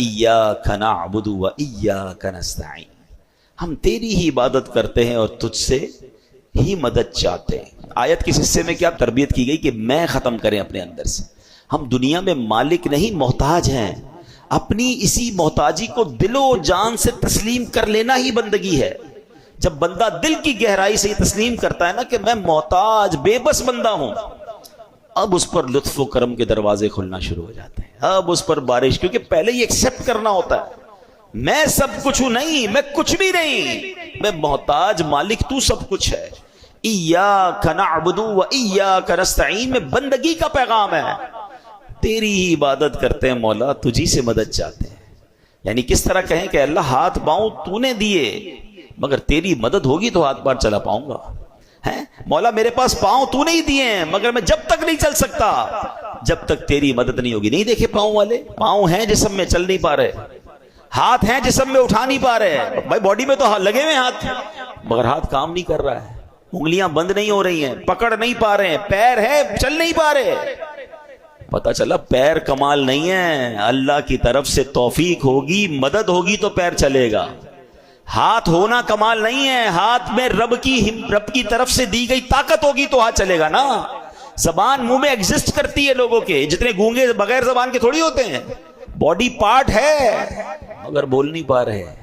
ایاک نعبد و ایاک نستعین، ہم تیری ہی عبادت کرتے ہیں اور تجھ سے ہی مدد چاہتے ہیں۔ آیت کس حصے میں کیا تربیت کی گئی کہ میں ختم کریں اپنے اندر سے، ہم دنیا میں مالک نہیں محتاج ہیں، اپنی اسی محتاجی کو دل و جان سے تسلیم کر لینا ہی بندگی ہے۔ جب بندہ دل کی گہرائی سے یہ تسلیم کرتا ہے نا کہ میں محتاج بے بس بندہ ہوں، اب اس پر لطف و کرم کے دروازے کھلنا شروع ہو جاتے ہیں، اب اس پر بارش، کیونکہ پہلے یہ ایکسپٹ کرنا ہوتا ہے میں سب کچھ ہوں نہیں، میں کچھ بھی نہیں، میں محتاج، مالک تو سب کچھ ہے۔ ایاک نعبد و ایاک نستعین میں بندگی کا پیغام ہے، تیری ہی عبادت کرتے ہیں مولا، تجھی سے مدد چاہتے ہیں۔ یعنی کس طرح کہیں کہ اللہ ہاتھ پاؤں تو نے دیے، مگر تیری مدد ہوگی تو ہاتھ پار چلا پاؤں گا، ہیں مولا میرے پاس پاؤں تو نہیں دیے ہیں، مگر میں جب تک نہیں چل سکتا جب تک تیری مدد نہیں ہوگی۔ نہیں دیکھے پاؤں والے، پاؤں ہیں جسم میں چل نہیں پا رہے، ہاتھ ہیں جسم میں اٹھا نہیں پا رہے، بھائی باڈی میں تو لگے ہوئے ہاتھ، مگر ہاتھ کام نہیں کر رہا ہے، انگلیاں بند نہیں ہو رہی ہیں، پکڑ نہیں پا رہے ہیں، پیر ہے چل نہیں پا رہے۔ پتا چلا پیر کمال نہیں ہے، اللہ کی طرف سے توفیق ہوگی، مدد ہوگی تو پیر چلے گا۔ ہاتھ ہونا کمال نہیں ہے، ہاتھ میں رب کی طرف سے دی گئی طاقت ہوگی تو ہاتھ چلے گا نا۔ زبان منہ میں ایگزسٹ کرتی ہے لوگوں کے، جتنے گونگے بغیر زبان کے تھوڑی ہوتے ہیں، باڈی پارٹ ہے مگر بول نہیں پا رہے۔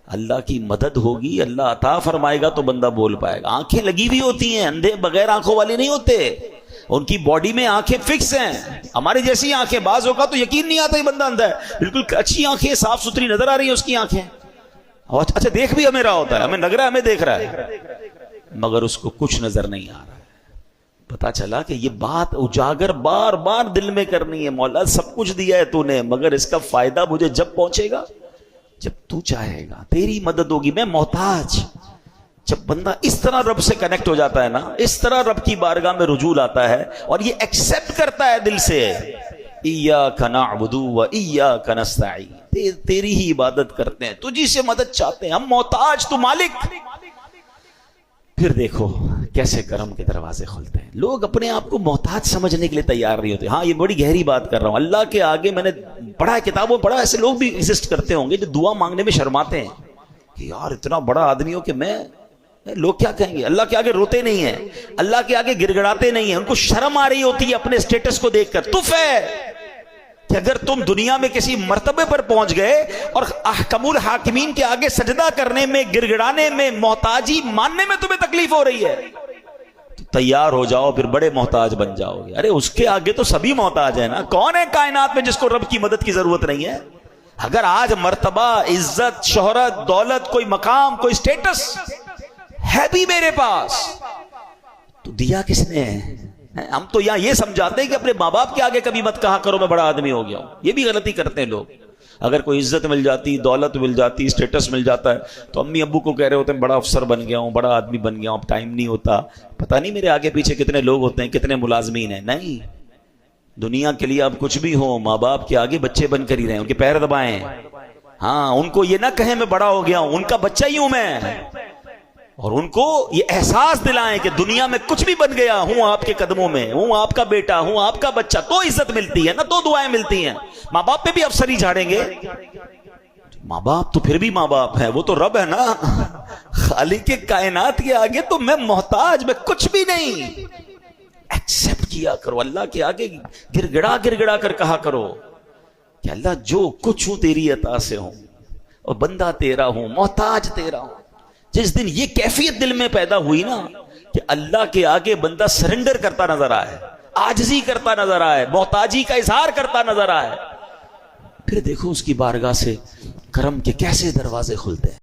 اللہ کی مدد ہوگی، اللہ عطا فرمائے گا تو بندہ بول پائے گا۔ آنکھیں لگی ہوئی ہوتی ہیں، اندھے بغیر آنکھوں والے نہیں ہوتے، ان کی باڈی میں آنکھیں فکس ہیں، ہماری جیسی آنکھیں، بعض ہوگا تو یقین نہیں آتا یہ بندہ اندھا ہے، بالکل اچھی آنکھیں صاف ستھری نظر آ رہی ہیں اس کی آنکھیں، اچھا دیکھ بھی ہمیں رہا ہوتا ہے، ہمیں لگ رہا ہے ہمیں دیکھ رہا ہے، مگر اس کو کچھ نظر نہیں آ رہا ہے۔ پتا چلا کہ یہ بات اجاگر بار بار دل میں کرنی ہے، مولا سب کچھ دیا ہے تو نے، مگر اس کا فائدہ مجھے جب پہنچے گا جب تو چاہے گا، تیری مدد ہوگی، میں محتاج۔ جب بندہ اس طرح رب سے کنیکٹ ہو جاتا ہے نا، اس طرح رب کی بارگاہ میں رجوع لاتا ہے اور یہ ایکسپٹ کرتا ہے دل سے، ایاک نعبد و ایاک نستعین، تیری ہی عبادت کرتے ہیں، تجھی سے مدد چاہتے ہیں، ہم محتاج، تو مالک۔ پھر دیکھو کیسے کرم کے دروازے کھلتے ہیں۔ لوگ اپنے آپ کو محتاج سمجھنے کے لیے تیار نہیں ہوتے۔ ہاں یہ بڑی گہری بات کر رہا ہوں، اللہ کے آگے میں نے پڑھا ہے، کتابوں پڑھا، ایسے لوگ بھی ایگزسٹ کرتے ہوں گے جو دعا مانگنے میں شرماتے ہیں کہ یار اتنا بڑا آدمی ہو کہ میں، لوگ کیا کہیں گے، اللہ کے آگے روتے نہیں ہیں، اللہ کے آگے گڑ گڑاتے نہیں ہیں، ان کو شرم آ رہی ہوتی ہے اپنے سٹیٹس کو دیکھ کر۔ تف ہے کہ اگر تم دنیا میں کسی مرتبے پر پہنچ گئے اور احکم الحاکمین کے آگے سجدہ کرنے میں، گڑ گڑانے میں، محتاجی ماننے میں تمہیں تکلیف ہو رہی ہے تو تیار ہو جاؤ، پھر بڑے محتاج بن جاؤ گے۔ ارے اس کے آگے تو سبھی محتاج ہیں نا، کون ہے کائنات میں جس کو رب کی مدد کی ضرورت نہیں ہے؟ اگر آج مرتبہ، عزت، شہرت، دولت، کوئی مقام، کوئی سٹیٹس ہے بھی میرے پاس تو دیا کس نے ہے؟ ہم تو یہاں یہ سمجھاتے ہیں کہ اپنے ماں باپ کے آگے کبھی مت کہا کرو میں بڑا آدمی ہو گیا ہوں، یہ بھی غلطی کرتے ہیں لوگ۔ اگر کوئی عزت مل جاتی، دولت مل جاتی، اسٹیٹس مل جاتا ہے تو امی ابو کو کہہ رہے ہوتے ہیں بڑا افسر بن گیا ہوں، بڑا آدمی بن گیا ہوں، اب ٹائم نہیں ہوتا، پتہ نہیں میرے آگے پیچھے کتنے لوگ ہوتے ہیں، کتنے ملازمین ہیں۔ نہیں، دنیا کے لیے آپ کچھ بھی ہو، ماں باپ کے آگے بچے بن کر ہی رہیں، ان کے پیر دبائیں، ہاں ان کو یہ نہ کہیں میں بڑا ہو گیا ہوں، ان کا بچہ ہی ہوں میں، اور ان کو یہ احساس دلائیں کہ دنیا میں کچھ بھی بن گیا ہوں آپ کے قدموں میں، ہوں آپ کا بیٹا، ہوں آپ کا بچہ، تو عزت ملتی ہے نا، تو دعائیں ملتی ہیں۔ ماں باپ پہ بھی افسر ہی جھاڑیں گے، ماں باپ تو پھر بھی ماں باپ ہے، وہ تو رب ہے نا، خالق کائنات کے آگے تو میں محتاج، میں کچھ بھی نہیں۔ ایکسپٹ کیا کرو، اللہ کے آگے گر گڑا کر کہا کرو کہ اللہ جو کچھ ہوں تیری عطا سے ہوں، اور بندہ تیرا ہوں، محتاج تیرا ہوں۔ جس دن یہ کیفیت دل میں پیدا ہوئی نا کہ اللہ کے آگے بندہ سرنڈر کرتا نظر آئے، عاجزی کرتا نظر آئے، محتاجی کا اظہار کرتا نظر آئے، پھر دیکھو اس کی بارگاہ سے کرم کے کیسے دروازے کھلتے ہیں۔